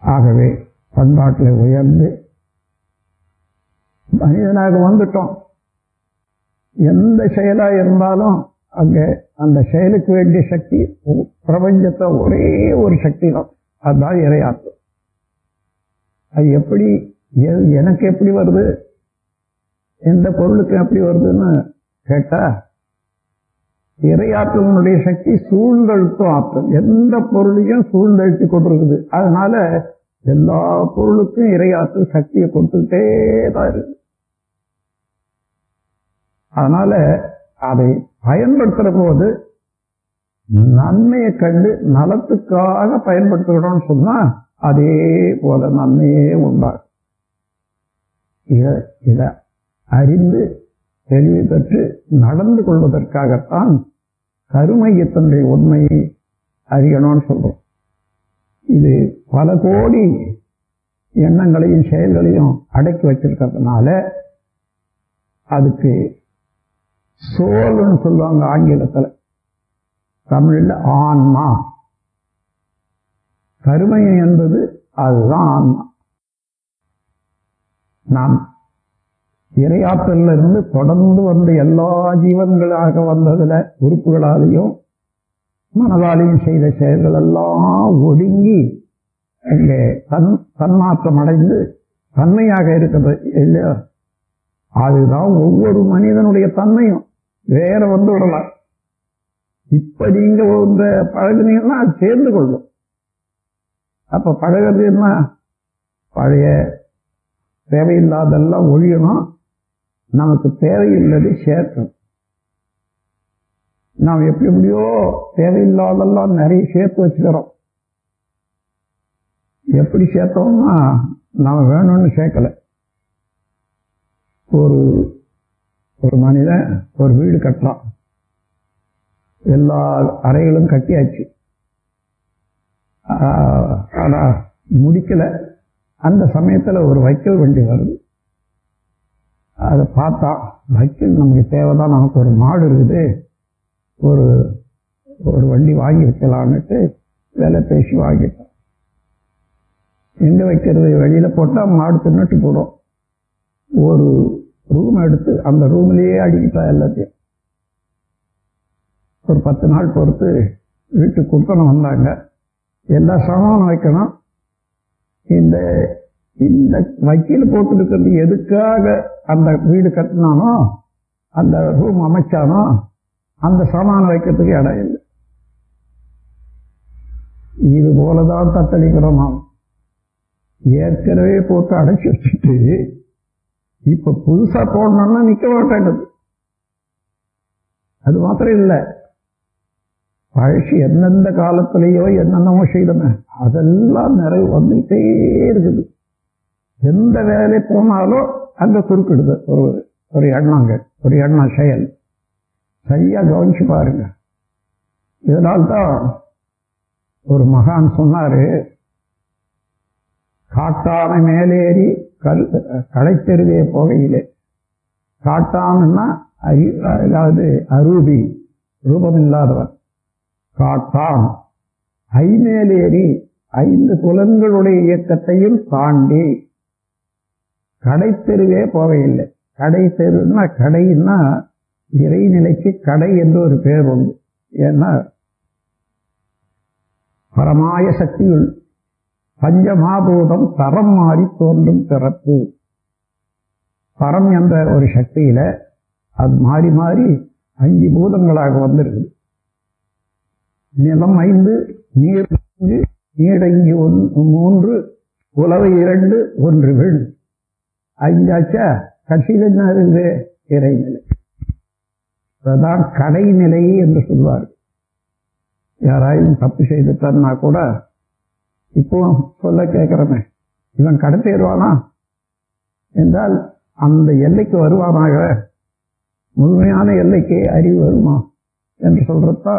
ஆகவே பண்பாட்டில் உயர்ந்து மனிதனாக வந்துட்டோம். எந்த செயலா இருந்தாலும் அங்கே அந்த செயலுக்கு வேண்டிய சக்தி பிரபஞ்சத்தை ஒரே ஒரு சக்தி தான், அதுதான் இறையாற்றல். அது எப்படி எனக்கு எப்படி வருது, எந்த பொருளுக்கு எப்படி வருதுன்னு கேட்டா, இறையாற்றலினுடைய சக்தி சூழ்ந்தெழுத்தும் ஆற்றல். எந்த பொருளையும் சூழ்ந்தெழுத்து கொண்டிருக்குது. அதனால எல்லா பொருளுக்கும் இறையாற்றல் சக்தியை கொடுத்துக்கிட்டே தான் இருக்கு. அதனால அதை பயன்படுத்துற போது நன்மையை கண்டு நலத்துக்காக பயன்படுத்துகிறோம்னு சொன்னா அதே போல நன்மையே உண்டாகும். இதை அறிந்து தெளிவு பெற்று நடந்து கொள்வதற்காகத்தான் கருமையத்தினுடைய உண்மையை அறியணும்னு சொல்றோம். இது பல கோடி எண்ணங்களையும் செயல்களையும் அடக்கி வச்சிருக்கிறதுனால அதுக்கு சோல்னு சொல்லுவாங்க ஆங்கிலத்தில், தமிழ்ல ஆன்மா. கருமையம் என்பது அதுதான் ஆன்மா. நாம் இறையாற்றல்ல இருந்து தொடர்ந்து வந்த எல்லா ஜீவன்களாக வந்ததுல உறுப்புகளாலேயும் மனதாலையும் செய்த செயல்கள் எல்லாம் ஒடுங்கி அங்கே தன்மாற்றம் அடைந்து தன்மையாக இருக்கிறது இல்லையா? அதுதான் ஒவ்வொரு மனிதனுடைய தன்மையும். வேற வந்து விடலாம். இப்ப நீங்க ஒன்று பழகுனீங்கன்னா அது சேர்ந்து கொள்ளும். அப்ப பழகுறதுன்னா பழைய தேவையில்லாதெல்லாம் ஒழியணும், நமக்கு தேவையில்லது சேர்க்கணும். நாம் எப்படி எப்படியோ தேவையில்லாதெல்லாம் நிறைய சேர்த்து வச்சுக்கிறோம். எப்படி சேர்த்தோம்னா நாம வேணும்னு சேர்க்கல. ஒரு மனிதன் ஒரு வீடு கட்டலாம், எல்லா அறைகளும் கட்டியாச்சு, ஆனா முடிக்கல. அந்த சமயத்துல ஒரு வைக்கல் வண்டி வருது. அதை பார்த்தா வைக்கல் நமக்கு தேவைதான், நமக்கு ஒரு மாடு இருக்குது, ஒரு வண்டி வாங்கி வைக்கலான்னுட்டு வேலை பேசி வாங்கிட்டோம். எங்க வைக்கிறது? வெளியில போட்டா மாடு தின்னுட்டு போடும். ஒரு ரூம் எடுத்து அந்த ரூம்லயே அடிக்கிட்டா எல்லாத்தையும். ஒரு 10 நாள் பொறுத்து வீட்டுக்கு கொடுக்கணும் வந்தாங்க. எல்லா சாமானும் வைக்கணும். இந்த வைக்கல் போட்டுருக்கிறது எதுக்காக அந்த வீடு கட்டினானோ, அந்த ரூம் அமைச்சானோ, அந்த சாமான் வைக்கிறதுக்கு இடம் இல்லை. இது போலதான் தத்தளிக்கிறோம் நாம். ஏற்கனவே போட்டு அடைச்சி வச்சுட்டு இப்ப புதுசா போடணும்னா நிக்க மாட்டேங்குது. அது மாத்திரம் இல்லை, பழசு எந்தெந்த காலத்திலேயோ என்னென்னமோ செய்தன அதெல்லாம் நிறைவு வந்துட்டே இருக்குது. எந்த வேலை போனாலும் அங்க குறுக்கிடுது ஒரு எண்ணங்க, ஒரு எண்ண செயல். சரியா கவனிச்சு பாருங்க. இதனால்தான் ஒரு மகான் சொன்னாரு, காட்டான மேலேறி களைத்தெருவே போகையிலே. காட்டான்னா அதாவது அரூபி, ரூபமில்லாதவன். காட்டான் ஐமேலேறி 5 புலன்களுடைய இயக்கத்தையும் தாண்டி கடைத்தெருவே போகையில்லை. கடை தெருன்னா, கடைன்னா இறைநிலைக்கு கடை என்று ஒரு பேர் உண்டு. ஏன்னா பரமாய சக்தியுள் பஞ்சமாபூதம் தரம் மாறி தோன்றும் பிறப்பு. பரம் என்ற ஒரு சக்தியில அது மாறி மாறி 5 பூதங்களாக வந்திருக்குது. நிலம் 5, நீர் 5, நீடங்கி 3, உலவை 2, 1 வீண். 5 ஆச்சா? கட்சியில் என்ன இருக்குது? இறைநிலை. அதுதான் கடைநிலை என்று சொல்வார். யாராயும் தப்பு செய்துட்டான்னா கூட இப்போ சொல்ல கேட்கிறமே, இவன் கடை தேர்வானா என்றால் அந்த எல்லைக்கு வருவானாக, முழுமையான எல்லைக்கு அறிவு வருமா என்று சொல்றதா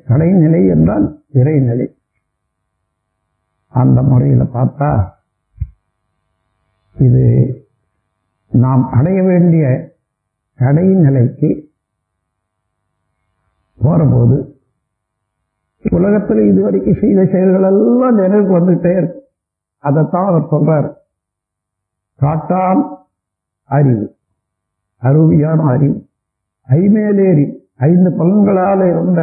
கடைநிலை என்றால் இறைநிலை. அந்த முறையில் பார்த்தா இது நாம் அடைய வேண்டிய கடைநிலைக்கு போறபோது உலகத்தில் இதுவரைக்கும் செய்த செயல்கள் எல்லாம் நினைவுக்கு வந்துட்டே இருக்கு. அதைத்தான் அவர் சொல்றாரு. காட்டான் அறிவு, அருவியான அறிவு, ஐமேலேறி 5 பலன்களால் இருந்த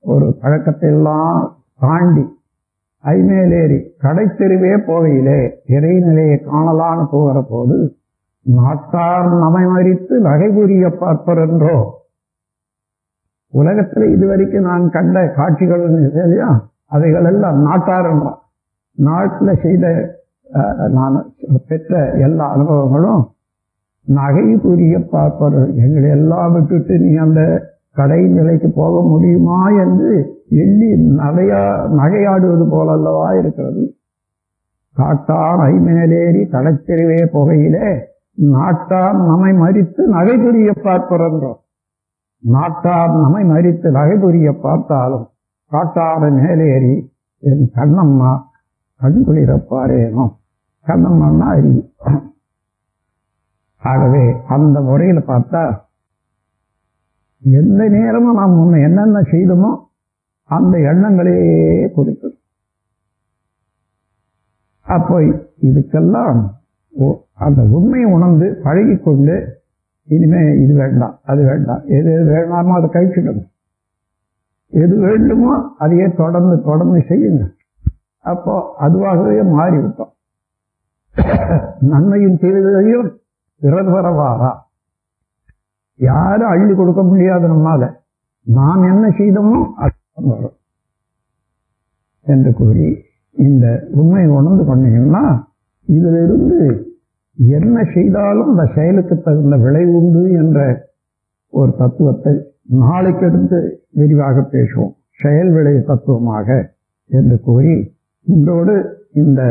ஒரு பழக்கத்தை எல்லாம் தாண்டி ஐமேலேறி கடைத்தெருவே போகையிலே இறைநிலையை காணலான்னு போகிற போது நாட்டார் நமை மறித்து நகை புரிய பார்ப்பர் என்றோ. உலகத்தில் இதுவரைக்கும் நான் கண்ட காட்சிகள் அவைகள் எல்லாம் நாட்டார் என்றான். நாட்டில் செய்த நான் பெற்ற எல்லா அனுபவங்களும் நகை புரிய பார்ப்பர். எங்களை எல்லாம் விட்டுட்டு நீ அந்த கடைநிலைக்கு போக முடியுமா என்று எண்ணி நகையாடுவது போலல்லவா இருக்கிறது. காட்டான் ஐமேலேறி கடைத்தெருவே போகையிலே நாட்டார் நம்மை மறித்து நகை புரிய பார்ப்பர் என்றோம். நாட்டார் நம்மை மறித்து நகை புரிய பார்த்தாலும் காட்டார மேலேறி என் கண்ணம்மா கண்குளிரப்பாரேனோ. கண்ணம்மான்னா அறிவு. ஆகவே அந்த முறையில் பார்த்தா எந்த நேரமும் நாம் முன்ன என்னென்ன செய்தோமோ அந்த எண்ணங்களே குறிக்கும். அப்போ இதுக்கெல்லாம் அந்த உண்மையை உணர்ந்து பழகிக்கொண்டு இனிமே இது வேண்டாம் அது வேண்டாம், எது வேண்டாமோ அதை கழிச்சிடணும், எது வேண்டுமோ அதையே தொடர்ந்து செய்யுங்க. அப்போ அதுவாகவே மாறிவிட்டோம். நன்மையும் தீமைகளையும் பிறர் வரவாரா, யாரும் அள்ளி கொடுக்க முடியாது நம்மால, நாம் என்ன செய்தோமோ அது வரும் என்று கூறி இந்த உண்மை உணர்ந்து கொண்டீங்கன்னா இதுல இருந்து என்ன செய்தாலும் அந்த செயலுக்கு தகுந்த விளைவு உண்டு என்ற ஒரு தத்துவத்தை நாளைக்கு எடுத்து விரிவாக பேசுவோம், செயல் விளை தத்துவமாக என்று கூறி இன்றோடு இந்த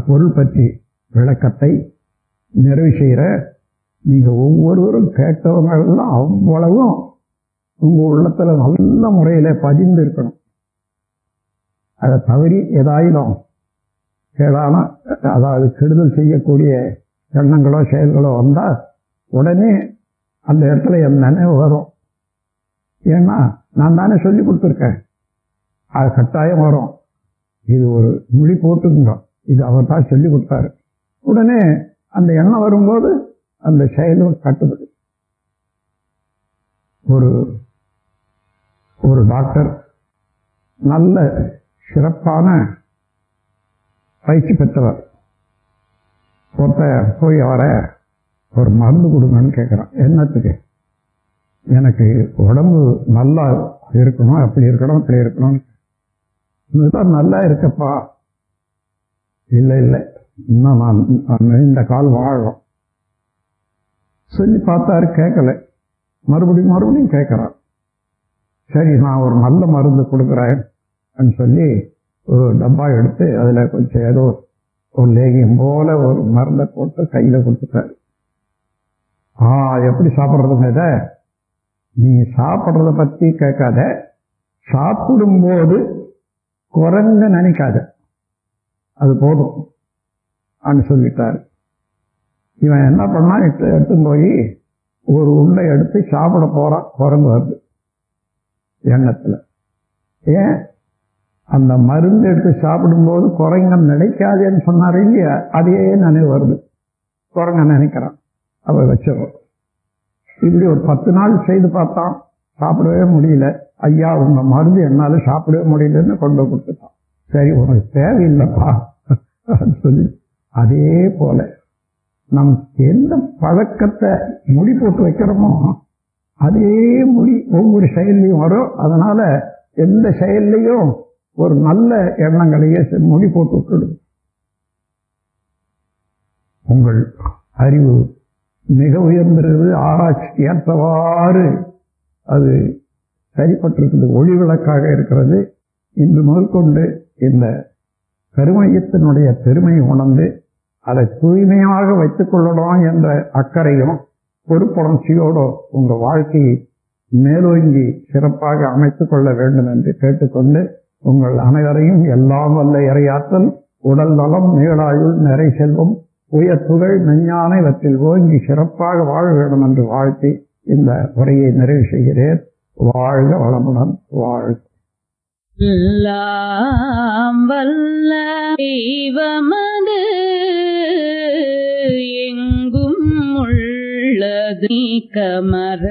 பொருள் பற்றி விளக்கத்தை நிறைவு செய்கிற. நீங்க ஒவ்வொருவரும் கேட்டவங்க அவ்வளவும் உங்க உள்ளத்துல நல்ல முறையில பதிந்து இருக்கணும். அதை தவறி ஏதாயிலும் கேடான, அதாவது கெடுதல் செய்யக்கூடிய எண்ணங்களோ செயல்களோ வந்தால் உடனே அந்த இடத்துல என் நினைவு வரும். ஏன்னா நான் தானே சொல்லி கொடுத்துருக்கேன், அது கட்டாயம் வரும். இது ஒரு மொழி போட்டுங்க, இது அவர் தான் சொல்லி கொடுத்தாரு. உடனே அந்த எண்ணம் வரும்போது அந்த செயலும் கட்டுப்படு. ஒரு டாக்டர் நல்ல சிறப்பான பயிற்சி பெற்றவர் போய் அவரை ஒரு மருந்து கொடுங்கன்னு கேட்குறான். என்னத்துக்கு? எனக்கு உடம்பு நல்லா இருக்கணும், அப்படி இருக்கணும், இப்படி இருக்கணும். இதுதான் நல்லா இருக்கப்பா. இல்லை இல்லை, இன்னும் நான் இந்த கால் வாழும் சொல்லி பார்த்தாரு, கேட்கல. மறுபடியும் கேட்குறான். சரி, நான் ஒரு நல்ல மருந்து கொடுக்குறேன் சொல்லி ஒரு டப்பா எடுத்து அதில் கொஞ்சம் ஏதோ ஒரு லேகியம் போல ஒரு மருந்தை போட்டு கையில் கொடுத்துட்டாரு. எப்படி சாப்பிட்றதுங்க? இதை நீ சாப்பிட்றத பற்றி கேட்காத, சாப்பிடும்போது குறைங்க நினைக்காத, அது போதும் அப்படின்னு சொல்லிட்டாரு. இவன் என்ன பண்ணா, எடுத்து போய் ஒரு உண்டை எடுத்து சாப்பிட போறான். குரங்கு வருது எண்ணத்துல. ஏன்? அந்த மருந்து எடுத்து சாப்பிடும்போது குரங்க நினைக்காதேன்னு சொன்னாரு இல்லையா, அதையே நினைவு வருது. குரங்க நினைக்கிறான், அவ வச்சிடும். இப்படி ஒரு 10 நாள் செய்து பார்த்தான், சாப்பிடவே முடியல. ஐயா, உங்க மருந்து என்னால சாப்பிடவே முடியலன்னு கொண்டு கொடுத்துட்டான். சரி, உனக்கு தேவையில்லைப்பா சொல்லி. அதே போல நம் எந்த பழக்கத்தை முடி போட்டு வைக்கிறோமோ அதே முடி ஒவ்வொரு செயல்லையும் வரும். அதனால எந்த செயல்லையும் ஒரு நல்ல எண்ணங்களையே முடி போட்டு விட்டுடும். உங்கள் அறிவு மிக உயர்ந்திருக்கிறது, ஆராய்ச்சிக்கு ஏற்றவாறு அது சரிப்பட்டிருக்கிறது, ஒளி விளக்காக இருக்கிறது. இன்று முதற்கொண்டு இந்த கருமையத்தினுடைய பெருமையை உணர்ந்து அதை தூய்மையாக வைத்துக் கொள்ளணும் என்ற அக்கறையும் பொறுப்புணர்ச்சியோடு உங்கள் வாழ்க்கையை மேலோங்கி சிறப்பாக அமைத்துக் கொள்ள வேண்டும் என்று கேட்டுக்கொண்டு உங்கள் அனைவரையும் எல்லாம் வல்ல இறையாற்றல், உடல் நலம், நீளாயுள், நிறை செல்வம், உயர் புகழ், மெஞ்ஞான இவற்றில் ஓங்கி சிறப்பாக வாழ வேண்டும் என்று வாழ்த்தி இந்த உரையை நிறைவு செய்கிறேன். வாழ்க வளமுடன், வாழ்க. எல்லாம் வல்ல தெய்வமது எங்கும் உள்ளது கமர